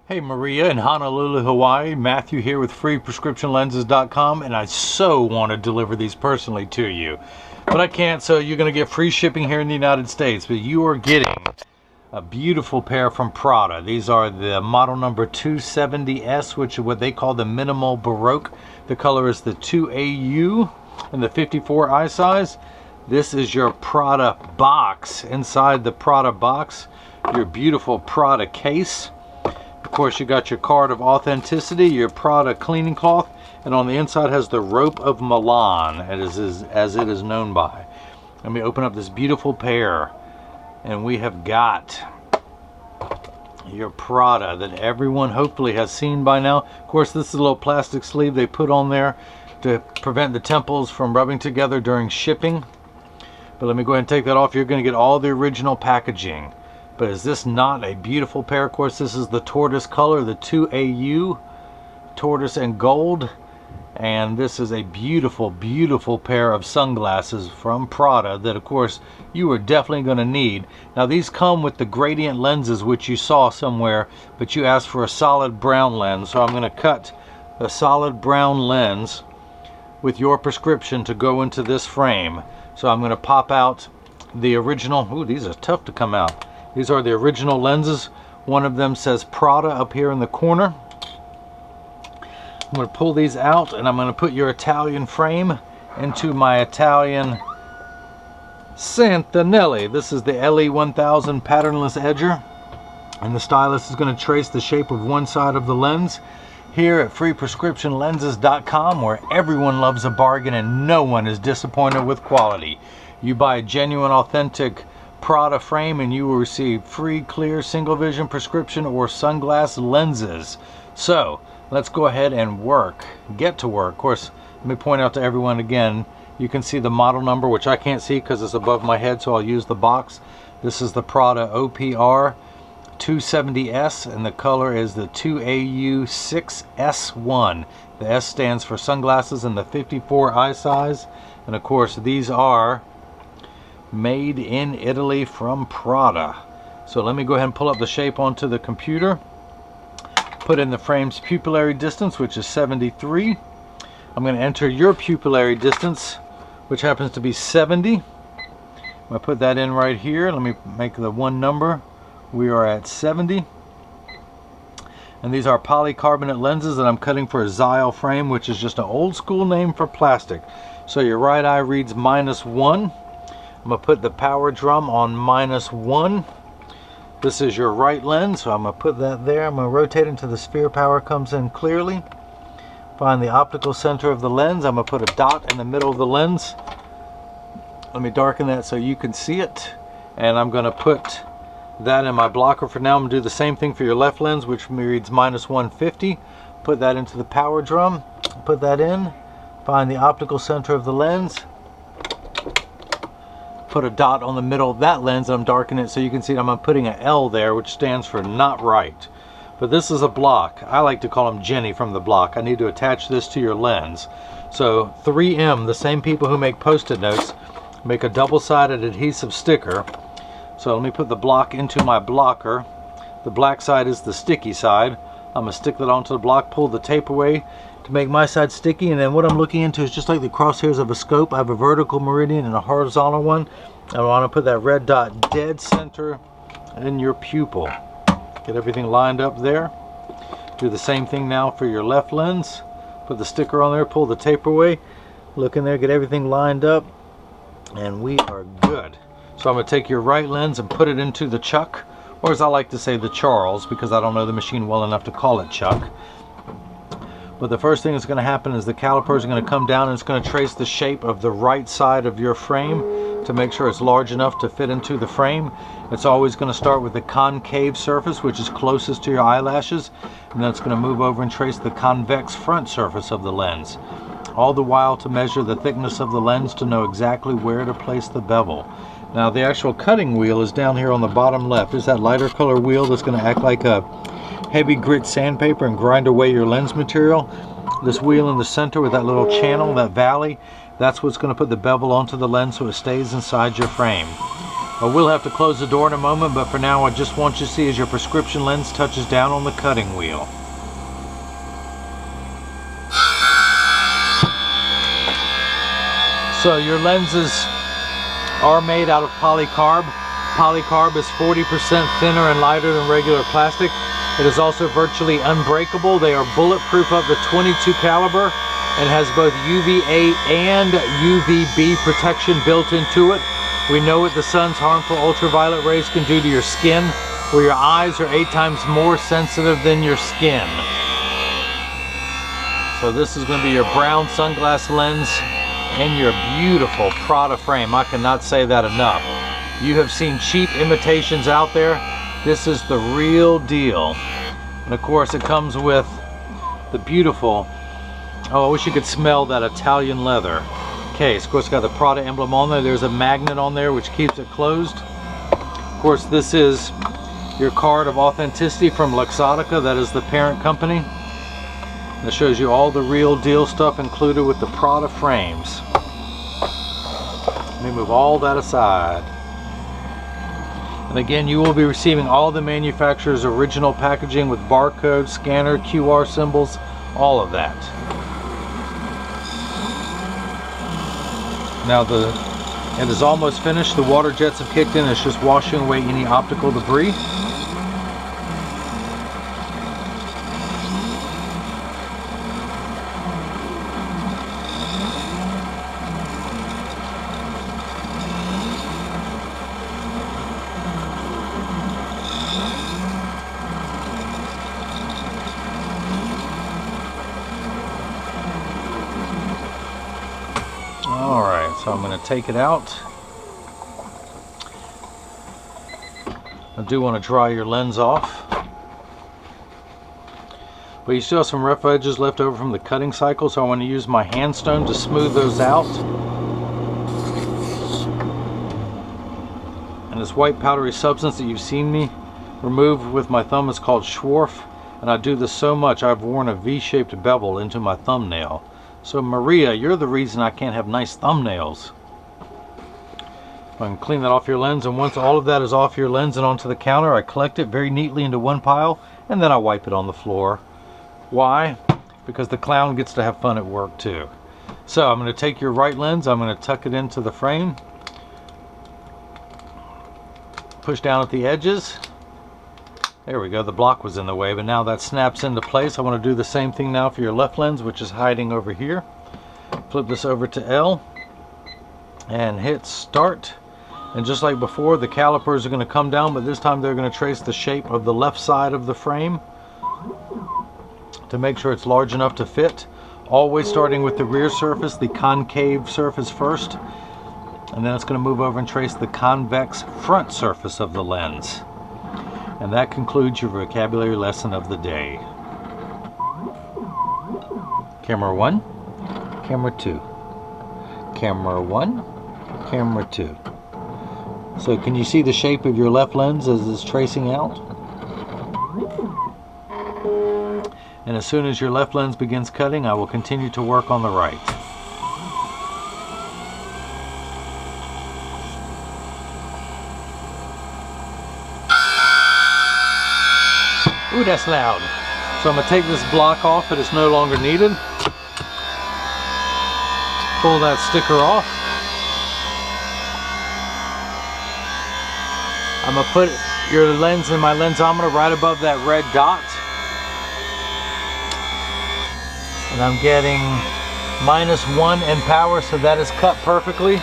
Hey Maria in Honolulu, Hawaii. Matthew here with freeprescriptionlenses.com, and I so want to deliver these personally to you, but I can't, so you're going to get free shipping here in the United States. But you are getting a beautiful pair from Prada. These are the model number 270S, which is what they call the minimal baroque. The color is the 2AU and the 54 eye size. This is your Prada box. Inside the Prada box, your beautiful Prada case. Of course, you got your card of authenticity, your Prada cleaning cloth, and on the inside has the rope of Milan, as it is known by. Let me open up this beautiful pair, and we have got your Prada that everyone hopefully has seen by now. Of course, this is a little plastic sleeve they put on there to prevent the temples from rubbing together during shipping. But let me go ahead and take that off. You're going to get all the original packaging. But is this not a beautiful pair? Of course, this is the tortoise color, the 2AU, tortoise and gold. And this is a beautiful, beautiful pair of sunglasses from Prada that, of course, you are definitely going to need. Now, these come with the gradient lenses, which you saw somewhere, but you asked for a solid brown lens. So I'm going to cut a solid brown lens with your prescription to go into this frame. So I'm going to pop out the original. Ooh, these are tough to come out. These are the original lenses. One of them says Prada up here in the corner. I'm going to pull these out, and I'm going to put your Italian frame into my Italian Santanelli. This is the LE1000 patternless edger, and the stylus is going to trace the shape of one side of the lens here at freeprescriptionlenses.com, where everyone loves a bargain and no one is disappointed with quality. You buy a genuine, authentic Prada frame and you will receive free clear single vision prescription or sunglass lenses. So let's go ahead and get to work. Of course, let me point out to everyone again, you can see the model number, which I can't see because it's above my head, so I'll use the box. This is the Prada OPR 270S, and the color is the 2AU6S1. The S stands for sunglasses in the 54 eye size, and of course these are made in Italy from Prada. So let me go ahead and pull up the shape onto the computer, put in the frame's pupillary distance, which is 73. I'm going to enter your pupillary distance, which happens to be 70. I'm going to put that in right here. Let me make the one number. We are at 70. And these are polycarbonate lenses that I'm cutting for a Xyle frame, which is just an old school name for plastic. So your right eye reads -1. I'm going to put the power drum on -1. This is your right lens, so I'm going to put that there. I'm going to rotate until the sphere power comes in clearly. Find the optical center of the lens. I'm going to put a dot in the middle of the lens. Let me darken that so you can see it. And I'm going to put that in my blocker for now. I'm going to do the same thing for your left lens, which reads -150. Put that into the power drum. Put that in. Find the optical center of the lens. Put a dot on the middle of that lens, and I'm darkening it so you can see I'm putting an L there, which stands for not right. But this is a block. I like to call him Jenny from the block. I need to attach this to your lens. So 3M, the same people who make post-it notes, make a double-sided adhesive sticker. So let me put the block into my blocker. The black side is the sticky side. I'm going to stick that onto the block, pull the tape away to make my side sticky, and then what I'm looking into is just like the crosshairs of a scope. I have a vertical meridian and a horizontal one. I want to put that red dot dead center in your pupil. Get everything lined up there. Do the same thing now for your left lens. Put the sticker on there, pull the tape away, look in there, get everything lined up, and we are good. So I'm going to take your right lens and put it into the chuck, or as I like to say, the Charles, because I don't know the machine well enough to call it chuck. But the first thing that's going to happen is the calipers are going to come down, and it's going to trace the shape of the right side of your frame to make sure it's large enough to fit into the frame. It's always going to start with the concave surface, which is closest to your eyelashes, and then it's going to move over and trace the convex front surface of the lens. All the while to measure the thickness of the lens to know exactly where to place the bevel. Now the actual cutting wheel is down here on the bottom left. There's that lighter color wheel that's going to act like a heavy grit sandpaper and grind away your lens material. This wheel in the center with that little channel, that valley, that's what's going to put the bevel onto the lens so it stays inside your frame. I will have to close the door in a moment, but for now I just want you to see as your prescription lens touches down on the cutting wheel. So your lenses are made out of polycarb. Polycarb is 40% thinner and lighter than regular plastic. It is also virtually unbreakable. They are bulletproof up to 22 caliber and has both UVA and UVB protection built into it. We know what the sun's harmful ultraviolet rays can do to your skin, where your eyes are 8 times more sensitive than your skin. So this is going to be your brown sunglass lens and your beautiful Prada frame. I cannot say that enough. You have seen cheap imitations out there. This is the real deal. And of course it comes with the beautiful, oh, I wish you could smell that Italian leather case. Of course it's got the Prada emblem on there. There's a magnet on there which keeps it closed. Of course this is your card of authenticity from Luxottica. That is the parent company. That shows you all the real deal stuff included with the Prada frames. Let me move all that aside. And again, you will be receiving all the manufacturer's original packaging with barcode, scanner, QR symbols, all of that. Now it is almost finished. The water jets have kicked in. It's just washing away any optical debris. Alright, so I'm going to take it out. I do want to dry your lens off. But you still have some rough edges left over from the cutting cycle, so I want to use my hand stone to smooth those out. And this white powdery substance that you've seen me remove with my thumb is called Swith. And I do this so much I've worn a V-shaped bevel into my thumbnail. So Maria, you're the reason I can't have nice thumbnails. I can clean that off your lens, and once all of that is off your lens and onto the counter, I collect it very neatly into one pile, and then I wipe it on the floor. Why? Because the clown gets to have fun at work too. So I'm going to take your right lens, I'm going to tuck it into the frame, push down at the edges. There we go, the block was in the way, but now that snaps into place. I want to do the same thing now for your left lens, which is hiding over here. Flip this over to L and hit start. And just like before, the calipers are going to come down, but this time they're going to trace the shape of the left side of the frame to make sure it's large enough to fit. Always starting with the rear surface, the concave surface first, and then it's going to move over and trace the convex front surface of the lens. And that concludes your vocabulary lesson of the day. Camera 1, camera 2, camera 1, camera 2. So can you see the shape of your left lens as it's tracing out? And as soon as your left lens begins cutting, I will continue to work on the right. Ooh, that's loud. So I'm going to take this block off that is no longer needed. Pull that sticker off. I'm going to put your lens in my lensometer right above that red dot. And I'm getting -1 in power, so that is cut perfectly.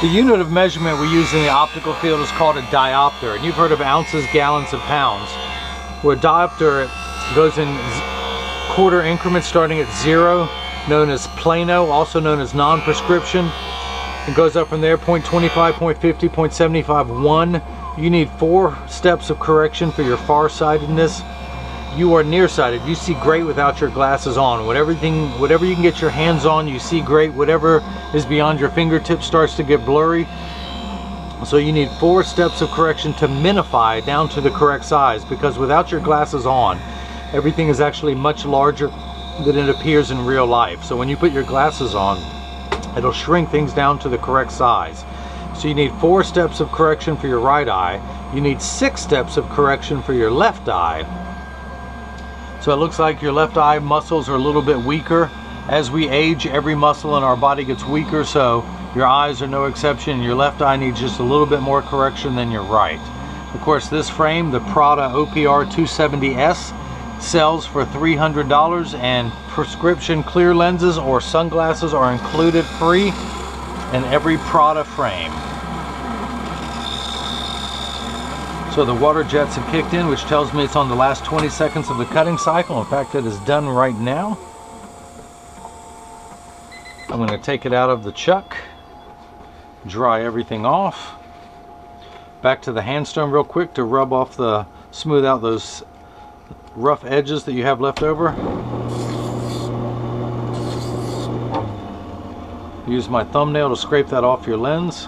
The unit of measurement we use in the optical field is called a diopter. And you've heard of ounces, gallons, and pounds. Where diopter goes in quarter increments starting at 0, known as plano, also known as non-prescription. It goes up from there, 0.25, 0.50, 0.75, 1. You need 4 steps of correction for your farsightedness. You are nearsighted. You see great without your glasses on. Whatever you can get your hands on, you see great. Whatever is beyond your fingertips starts to get blurry. So you need 4 steps of correction to minify down to the correct size, because without your glasses on, everything is actually much larger than it appears in real life. So when you put your glasses on, it'll shrink things down to the correct size. So you need 4 steps of correction for your right eye. You need 6 steps of correction for your left eye. So it looks like your left eye muscles are a little bit weaker. As we age, every muscle in our body gets weaker, so your eyes are no exception. Your left eye needs just a little bit more correction than your right. Of course, this frame, the Prada OPR 270S, sells for $300, and prescription clear lenses or sunglasses are included free in every Prada frame. So the water jets have kicked in, which tells me it's on the last 20 seconds of the cutting cycle. In fact, it is done right now. I'm going to take it out of the chuck, dry everything off. Back to the handstone real quick to rub off the, smooth out those rough edges that you have left over. Use my thumbnail to scrape that off your lens.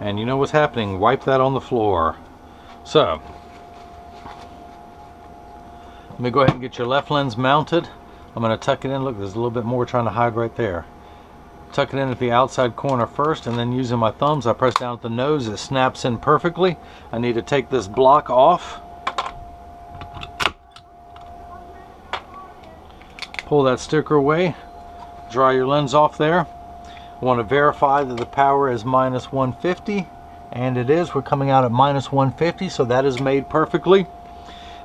And you know what's happening, wipe that on the floor. So, let me go ahead and get your left lens mounted. I'm going to tuck it in. Look, there's a little bit more trying to hide right there. Tuck it in at the outside corner first, and then using my thumbs, I press down at the nose. It snaps in perfectly. I need to take this block off. Pull that sticker away. Dry your lens off there. I want to verify that the power is minus 150, and it is. We're coming out at minus 150, so that is made perfectly.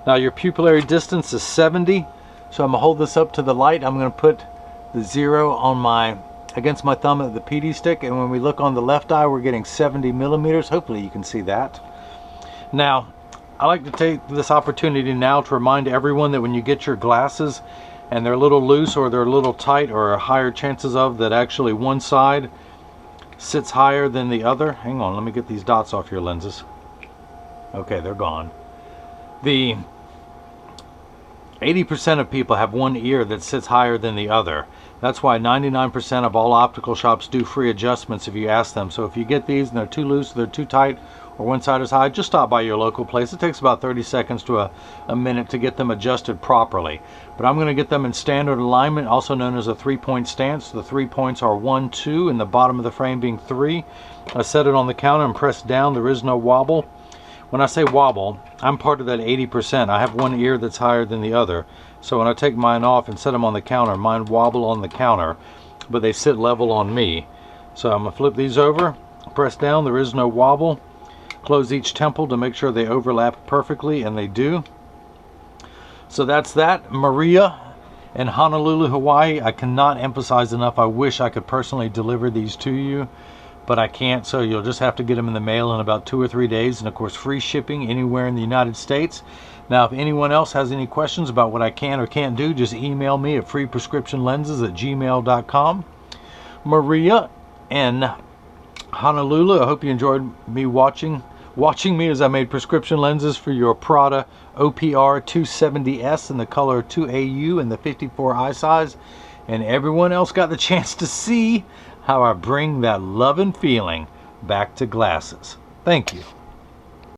Now your pupillary distance is 70, so I'm going to hold this up to the light. I'm going to put the 0 on against my thumb at the PD stick, and when we look on the left eye, we're getting 70 millimeters. Hopefully you can see that. Now, I like to take this opportunity now to remind everyone that when you get your glasses and they're a little loose or they're a little tight, or higher chances of that actually one side sits higher than the other. Hang on, let me get these dots off your lenses. Okay, they're gone. The 80% of people have one ear that sits higher than the other. That's why 99% of all optical shops do free adjustments if you ask them. So if you get these and they're too loose, they're too tight, or one side is high, just stop by your local place. It takes about 30 seconds to a minute to get them adjusted properly. But I'm going to get them in standard alignment, also known as a 3-point stance. The 3 points are 1, 2, and the bottom of the frame being 3. I set it on the counter and press down. There is no wobble. When I say wobble, I'm part of that 80%. I have one ear that's higher than the other. So when I take mine off and set them on the counter, mine wobble on the counter, but they sit level on me. So I'm going to flip these over, press down. There is no wobble. Close each temple to make sure they overlap perfectly, and they do. So that's that. Maria in Honolulu, Hawaii. I cannot emphasize enough, I wish I could personally deliver these to you, but I can't, so you'll just have to get them in the mail in about 2 or 3 days, and of course free shipping anywhere in the United States. Now if anyone else has any questions about what I can or can't do, just email me at freeprescriptionlenses@gmail.com. Maria in Honolulu, I hope you enjoyed me watching me as I made prescription lenses for your Prada OPR 270S in the color 2AU and the 54 eye size, and everyone else got the chance to see how I bring that love and feeling back to glasses. Thank you.